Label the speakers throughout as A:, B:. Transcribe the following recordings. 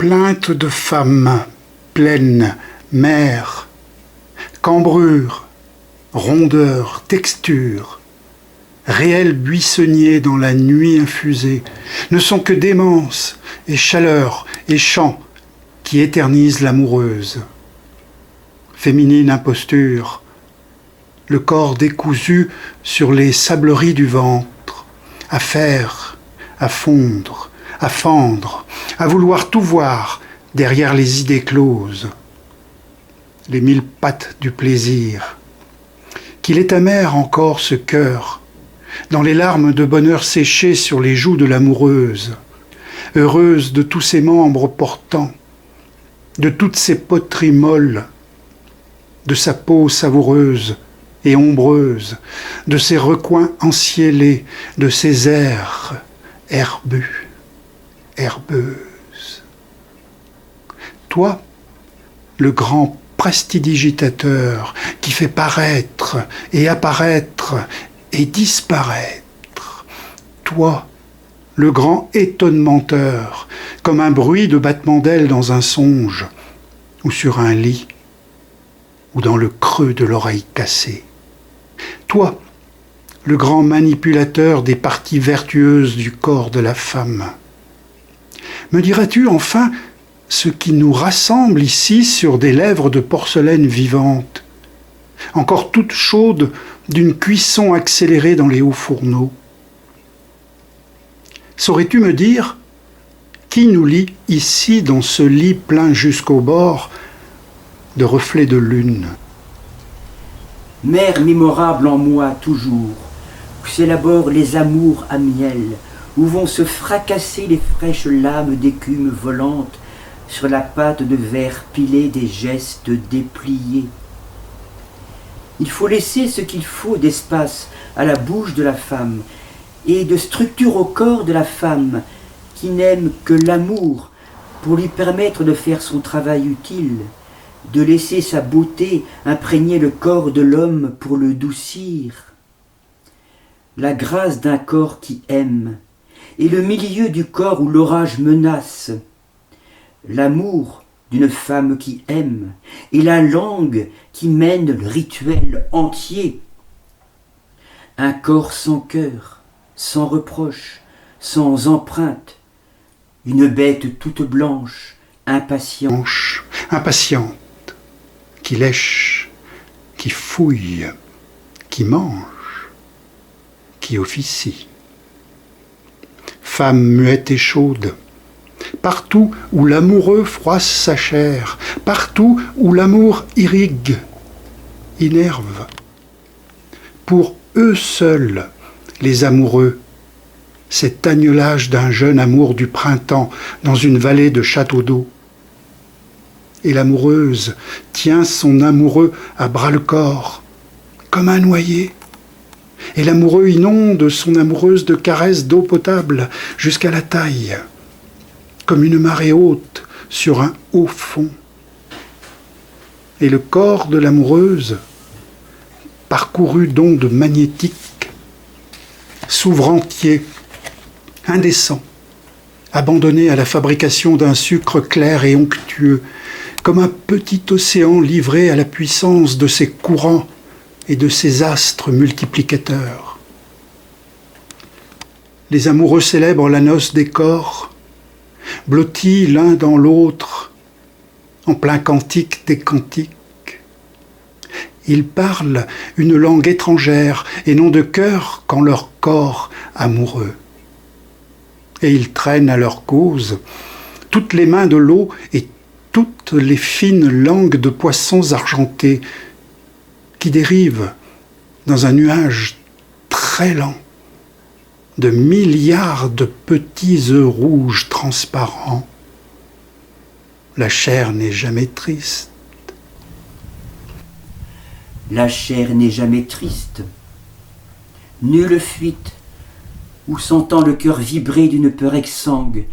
A: Plainte de femme, pleine, mère, cambrure, rondeur, texture, réel buissonnier dans la nuit infusée, ne sont que démence et chaleur et chant qui éternisent l'amoureuse. Féminine imposture, le corps décousu sur les sableries du ventre, à faire, à fondre, à fendre, à vouloir tout voir derrière les idées closes, les mille pattes du plaisir. Qu'il est amer encore ce cœur, dans les larmes de bonheur séchées sur les joues de l'amoureuse, heureuse de tous ses membres portants, de toutes ses poteries molles, de sa peau savoureuse et ombreuse, de ses recoins enciellés, de ses airs herbus, herbeuses. Toi, le grand prestidigitateur qui fait paraître et apparaître et disparaître. Toi, le grand étonnementeur, comme un bruit de battement d'ailes dans un songe, ou sur un lit, ou dans le creux de l'oreille cassée. Toi, le grand manipulateur des parties vertueuses du corps de la femme. Me diras-tu enfin ce qui nous rassemble ici sur des lèvres de porcelaine vivante, encore toutes chaudes d'une cuisson accélérée dans les hauts fourneaux? Saurais-tu me dire qui nous lie ici dans ce lit plein jusqu'au bord de reflets de lune?
B: Mère mémorable en moi toujours, où s'élaborent les amours à miel, où vont se fracasser les fraîches lames d'écume volante sur la pâte de verre pilée des gestes dépliés. Il faut laisser ce qu'il faut d'espace à la bouche de la femme et de structure au corps de la femme qui n'aime que l'amour pour lui permettre de faire son travail utile, de laisser sa beauté imprégner le corps de l'homme pour le doucir. La grâce d'un corps qui aime et le milieu du corps où l'orage menace, l'amour d'une femme qui aime et la langue qui mène le rituel entier. Un corps sans cœur, sans reproche, sans empreinte, une bête toute blanche, impatiente,
A: qui lèche, qui fouille, qui mange, qui officie. Femme muette et chaude, partout où l'amoureux froisse sa chair, partout où l'amour irrigue, innerve. Pour eux seuls, les amoureux, cet agnelage d'un jeune amour du printemps dans une vallée de châteaux d'eau. Et l'amoureuse tient son amoureux à bras-le-corps, comme un noyé. Et l'amoureux inonde son amoureuse de caresses d'eau potable jusqu'à la taille, comme une marée haute sur un haut fond. Et le corps de l'amoureuse, parcouru d'ondes magnétiques, s'ouvre entier, indécent, abandonné à la fabrication d'un sucre clair et onctueux, comme un petit océan livré à la puissance de ses courants et de ses astres multiplicateurs. Les amoureux célèbrent la noce des corps, blottis l'un dans l'autre, en plein cantique des cantiques. Ils parlent une langue étrangère et n'ont de cœur qu'en leur corps amoureux. Et ils traînent à leur cause toutes les mains de l'eau et toutes les fines langues de poissons argentés qui dérivent dans un nuage très lent de milliards de petits œufs rouges transparents. La chair n'est jamais triste.
B: La chair n'est jamais triste. Nulle fuite, ou sentant le cœur vibrer d'une peur exsangue,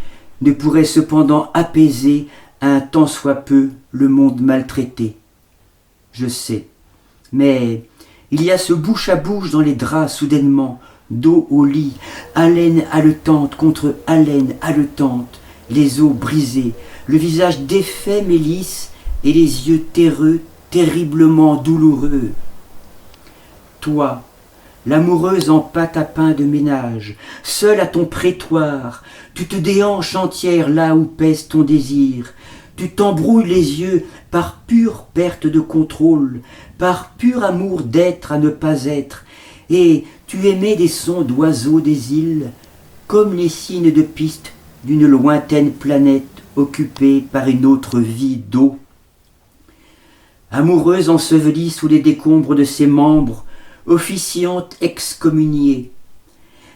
B: ne pourrait cependant apaiser un tant soit peu le monde maltraité. Je sais, mais il y a ce bouche à bouche dans les draps soudainement, dos au lit, haleine haletante contre haleine haletante, les os brisés, le visage défait mais lisse et les yeux terreux, terriblement douloureux. Toi, l'amoureuse en pâte à pain de ménage, seule à ton prétoire, tu te déhanches entière là où pèse ton désir, tu t'embrouilles les yeux par pure perte de contrôle, par pur amour d'être à ne pas être, et tu émets des sons d'oiseaux des îles, comme les signes de piste d'une lointaine planète occupée par une autre vie d'eau. Amoureuse ensevelie sous les décombres de ses membres, officiante excommuniée,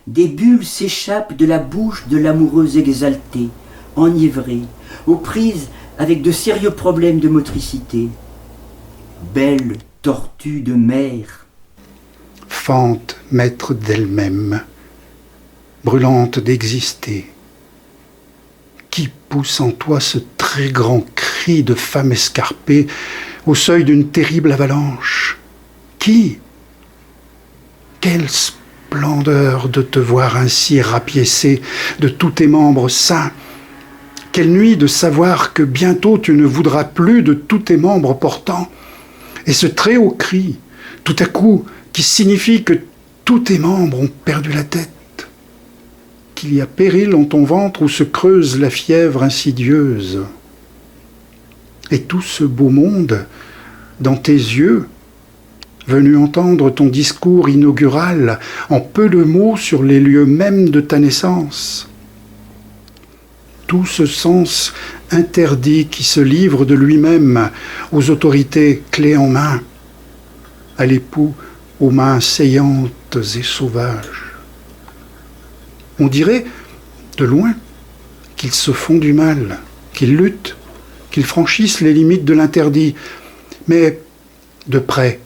B: des bulles s'échappent de la bouche de l'amoureuse exaltée, enivrée, aux prises avec de sérieux problèmes de motricité. Belle tortue de mer,
A: fente maître d'elle-même, brûlante d'exister. Qui pousse en toi ce très grand cri de femme escarpée au seuil d'une terrible avalanche? Qui? Quelle splendeur de te voir ainsi rapiécée de tous tes membres saints! Quelle nuit de savoir que bientôt tu ne voudras plus de tous tes membres portants! Et ce très haut cri, tout à coup, qui signifie que tous tes membres ont perdu la tête, qu'il y a péril en ton ventre où se creuse la fièvre insidieuse. Et tout ce beau monde, dans tes yeux, venu entendre ton discours inaugural en peu de mots sur les lieux mêmes de ta naissance. Tout ce sens interdit qui se livre de lui-même aux autorités clés en main, à l'époux aux mains saillantes et sauvages. On dirait, de loin, qu'ils se font du mal, qu'ils luttent, qu'ils franchissent les limites de l'interdit, mais de près,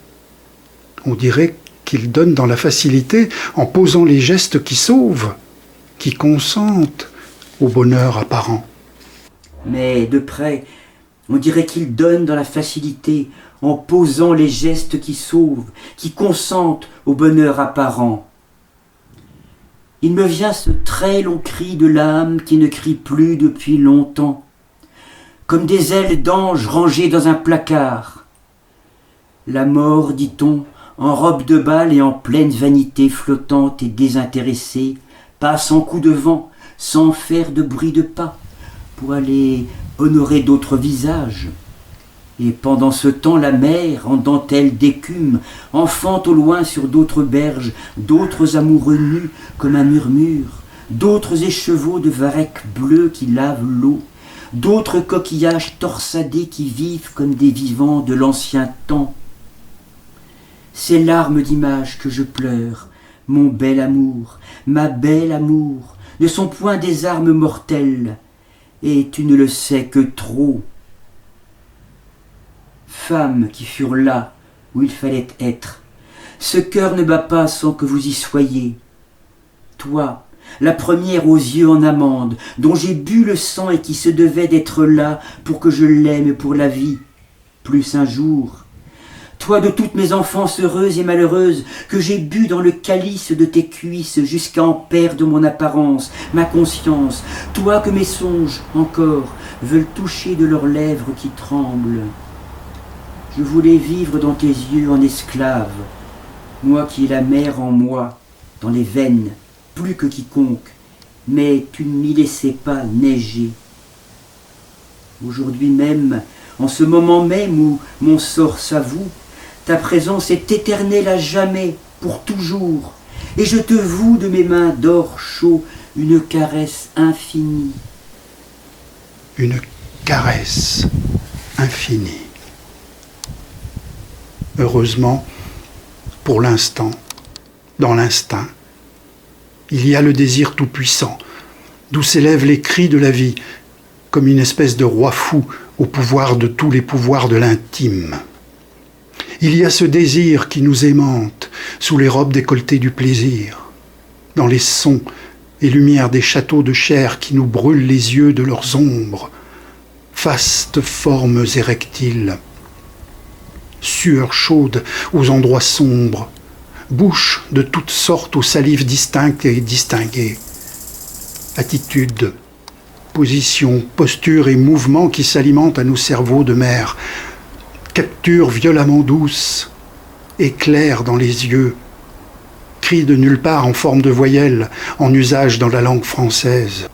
A: on dirait qu'ils donnent dans la facilité en posant les gestes qui sauvent, qui consentent au bonheur apparent.
B: Mais de près, on dirait qu'ils donnent dans la facilité en posant les gestes qui sauvent, qui consentent au bonheur apparent. Il me vient ce très long cri de l'âme qui ne crie plus depuis longtemps, comme des ailes d'ange rangées dans un placard. La mort, dit-on, en robe de bal et en pleine vanité flottante et désintéressée, passe en coup de vent, sans faire de bruit de pas, pour aller honorer d'autres visages. Et pendant ce temps, la mer, en dentelle d'écume, enfante au loin sur d'autres berges, d'autres amoureux nus comme un murmure, d'autres écheveaux de varech bleu qui lavent l'eau, d'autres coquillages torsadés qui vivent comme des vivants de l'ancien temps. Ces larmes d'images que je pleure, mon bel amour, ma belle amour, ne sont point des armes mortelles, et tu ne le sais que trop. Femmes qui furent là où il fallait être, ce cœur ne bat pas sans que vous y soyez. Toi, la première aux yeux en amande, dont j'ai bu le sang et qui se devait d'être là pour que je l'aime pour la vie, plus un jour. Toi de toutes mes enfances heureuses et malheureuses, que j'ai bu dans le calice de tes cuisses jusqu'à en perdre mon apparence, ma conscience, toi que mes songes, encore, veulent toucher de leurs lèvres qui tremblent. Je voulais vivre dans tes yeux en esclave, moi qui ai la mer en moi, dans les veines, plus que quiconque, mais tu ne m'y laissais pas neiger. Aujourd'hui même, en ce moment même où mon sort s'avoue, ta présence est éternelle à jamais, pour toujours, et je te voue de mes mains d'or chaud une caresse infinie.
A: Une caresse infinie. Heureusement, pour l'instant, dans l'instinct, il y a le désir tout-puissant, d'où s'élèvent les cris de la vie, comme une espèce de roi fou au pouvoir de tous les pouvoirs de l'intime. Il y a ce désir qui nous aimante sous les robes décolletées du plaisir, dans les sons et lumières des châteaux de chair qui nous brûlent les yeux de leurs ombres, vastes formes érectiles, sueur chaude aux endroits sombres, bouche de toutes sortes aux salives distinctes et distinguées, attitude positions, postures et mouvements qui s'alimentent à nos cerveaux de mer, captures violemment douces, éclairs dans les yeux, cris de nulle part en forme de voyelle, en usage dans la langue française.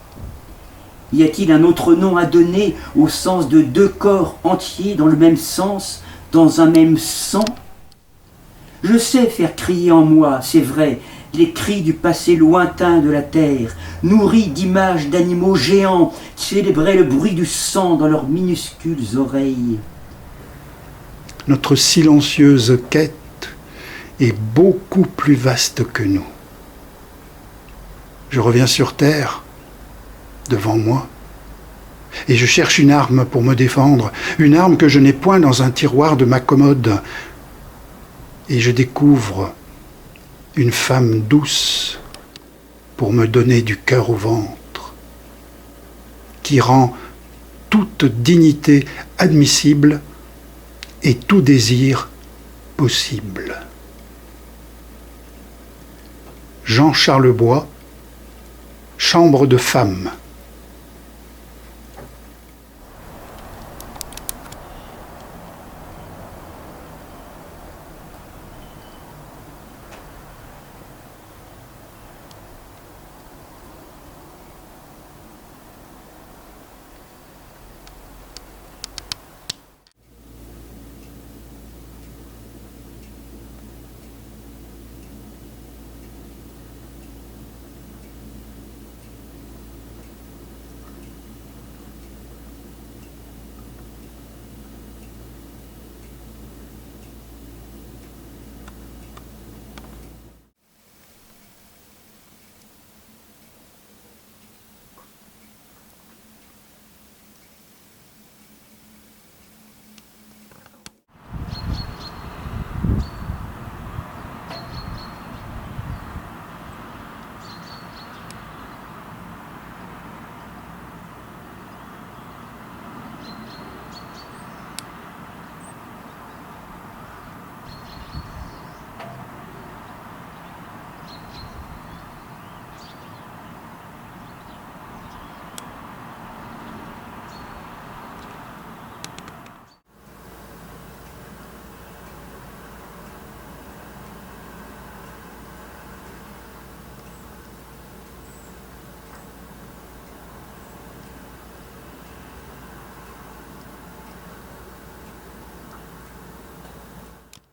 B: Y a-t-il un autre nom à donner au sens de deux corps entiers dans le même sens, dans un même sang? Je sais faire crier en moi, c'est vrai, les cris du passé lointain de la terre, nourris d'images d'animaux géants qui célébraient le bruit du sang dans leurs minuscules oreilles.
A: Notre silencieuse quête est beaucoup plus vaste que nous. Je reviens sur terre, devant moi, et je cherche une arme pour me défendre, une arme que je n'ai point dans un tiroir de ma commode, et je découvre une femme douce pour me donner du cœur au ventre, qui rend toute dignité admissible et tout désir possible. Jean Charlebois, Chambre de femmes.